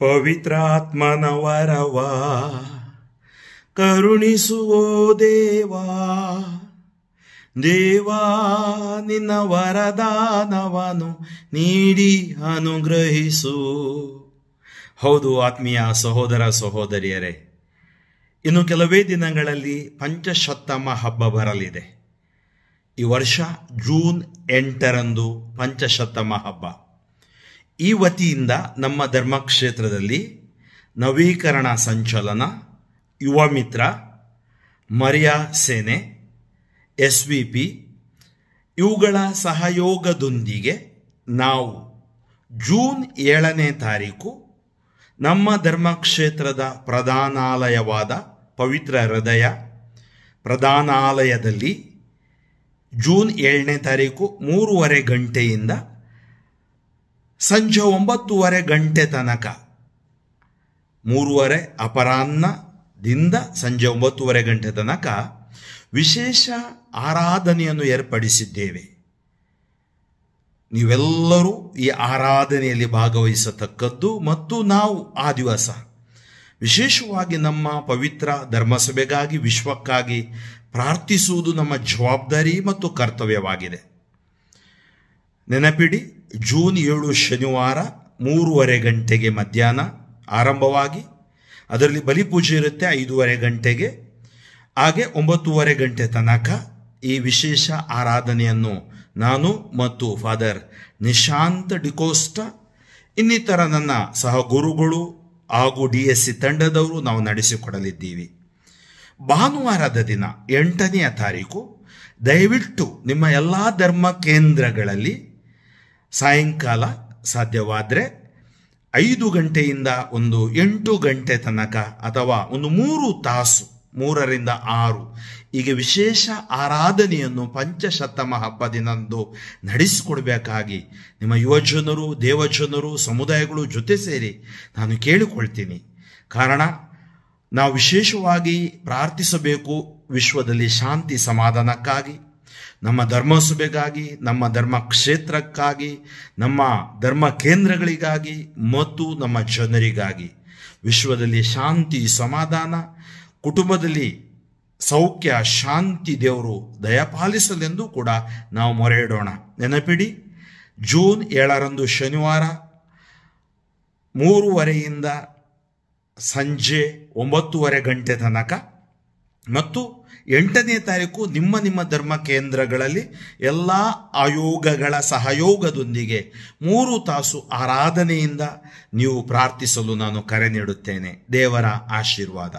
ಪವಿತ್ರಾತ್ಮನ ವರವ ಕರುಣಿಸುವೋ ದೇವಾ, ದೇವಾ ನಿನ್ನ ವರದಾನವನ್ನು ನೀಡಿ ಅನುಗ್ರಹಿಸು. ಹೌದು ಆತ್ಮೀಯ ಸಹೋದರ ಸಹೋದರಿಯರೇ, ಇನ್ನು ಕೆಲವೇ ದಿನಗಳಲ್ಲಿ ಪಂಚಶತ್ತಮ ಹಬ್ಬ ಬರಲಿದೆ. ಈ ವರ್ಷ ಜೂನ್ 8ರಂದು ಪಂಚಶತ್ತಮ ಹಬ್ಬ. ಈ ವತಿಯಿಂದ ನಮ್ಮ ಧರ್ಮಕ್ಷೇತ್ರದಲ್ಲಿ ನವೀಕರಣ ಸಂಚಲನ, ಯುವ ಮಿತ್ರ, ಮರ್ಯಾ ಸೇನೆ, SVP ಇವುಗಳ ಸಹಯೋಗದೊಂದಿಗೆ ನಾವು ಜೂನ್ 7ನೇ ತಾರೀಕು ನಮ್ಮ ಧರ್ಮಕ್ಷೇತ್ರದ ಪ್ರಧಾನಾಲಯವಾದ ಪವಿತ್ರ ಹೃದಯ ಪ್ರಧಾನಾಲಯದಲ್ಲಿ ಜೂನ್ 7ನೇ ತಾರೀಕು 3:30 ಗಂಟೆಯಿಂದ ಸಂಜೆ 9:30 ಗಂಟೆ ತನಕ, 3:30 ಅಪರಾಹ್ನದಿಂದ ಸಂಜೆ 9:30 ಗಂಟೆ ತನಕ ವಿಶೇಷ ಆರಾಧನೆಯನ್ನು ಏರ್ಪಡಿಸಿದ್ದೇವೆ. ನೀವೆಲ್ಲರೂ ಈ ಆರಾಧನೆಯಲ್ಲಿ ಭಾಗವಹಿಸತಕ್ಕದ್ದು ಮತ್ತು ನಾವು ಆ ದಿವಸ ವಿಶೇಷವಾಗಿ ನಮ್ಮ ಪವಿತ್ರ ಧರ್ಮಸಭೆಗಾಗಿ, ವಿಶ್ವಕ್ಕಾಗಿ ಪ್ರಾರ್ಥಿಸುವುದು ನಮ್ಮ ಜವಾಬ್ದಾರಿ ಮತ್ತು ಕರ್ತವ್ಯವಾಗಿದೆ. ನೆನಪಿಡಿ, ಜೂನ್ 7 ಶನಿವಾರ 3:30 ಗಂಟೆಗೆ ಮಧ್ಯಾಹ್ನ ಆರಂಭವಾಗಿ ಅದರಲ್ಲಿ ಬಲಿಪೂಜೆ ಇರುತ್ತೆ 5:30 ಗಂಟೆಗೆ. ಹಾಗೆ 9:30 ಗಂಟೆ ತನಕ ಈ ವಿಶೇಷ ಆರಾಧನೆಯನ್ನು ನಾನು ಮತ್ತು ಫಾದರ್ ನಿಶಾಂತ್ ಡಿಕೋಸ್ಟ ಇನ್ನಿತರ ನನ್ನ ಸಹಗುರುಗಳು ಹಾಗೂ DSC ತಂಡದವರು ನಾವು ನಡೆಸಿಕೊಡಲಿದ್ದೀವಿ. ಭಾನುವಾರದ ದಿನ 8ನೇ ತಾರೀಕು ದಯವಿಟ್ಟು ನಿಮ್ಮ ಎಲ್ಲ ಧರ್ಮ ಕೇಂದ್ರಗಳಲ್ಲಿ ಸಾಯಂಕಾಲ ಸಾಧ್ಯವಾದರೆ 5 ಗಂಟೆಯಿಂದ ಒಂದು 8 ಗಂಟೆ ತನಕ ಅಥವಾ ಒಂದು 3 ತಾಸು 3ರಿಂದ 6 ಹೀಗೆ ವಿಶೇಷ ಆರಾಧನೆಯನ್ನು ಪಂಚಶತ್ತಮ ಹಬ್ಬದಿನಂದು ನಡೆಸಿಕೊಡ್ಬೇಕಾಗಿ ನಿಮ್ಮ ಯುವಜನರು, ದೇವಜನರು, ಸಮುದಾಯಗಳು ಜೊತೆ ಸೇರಿ ನಾನು ಕೇಳಿಕೊಳ್ತೀನಿ. ಕಾರಣ ನಾವು ವಿಶೇಷವಾಗಿ ಪ್ರಾರ್ಥಿಸಬೇಕು ವಿಶ್ವದಲ್ಲಿ ಶಾಂತಿ ಸಮಾಧಾನಕ್ಕಾಗಿ, ನಮ್ಮ ಧರ್ಮಸಭೆಗಾಗಿ, ನಮ್ಮ ಧರ್ಮ ಕ್ಷೇತ್ರಕ್ಕಾಗಿ, ನಮ್ಮ ಧರ್ಮ ಕೇಂದ್ರಗಳಿಗಾಗಿ ಮತ್ತು ನಮ್ಮ ಜನರಿಗಾಗಿ. ವಿಶ್ವದಲ್ಲಿ ಶಾಂತಿ ಸಮಾಧಾನ, ಕುಟುಂಬದಲ್ಲಿ ಸೌಖ್ಯ ಶಾಂತಿ ದೇವರು ದಯಪಾಲಿಸಲೆಂದು ಕೂಡ ನಾವು ಮೊರೆ ಇಡೋಣ. ನೆನಪಿಡಿ, ಜೂನ್ 7ರಂದು ಶನಿವಾರ 3:30ಯಿಂದ ಸಂಜೆ 9:30 ಗಂಟೆ ತನಕ ಮತ್ತು 8ನೇ ತಾರೀಕು ನಿಮ್ಮ ಧರ್ಮ ಕೇಂದ್ರಗಳಲ್ಲಿ ಎಲ್ಲ ಆಯೋಗಗಳ ಸಹಯೋಗದೊಂದಿಗೆ 3 ತಾಸು ಆರಾಧನೆಯಿಂದ ನೀವು ಪ್ರಾರ್ಥಿಸಲು ನಾನು ಕರೆ ನೀಡುತ್ತೇನೆ. ದೇವರ ಆಶೀರ್ವಾದ.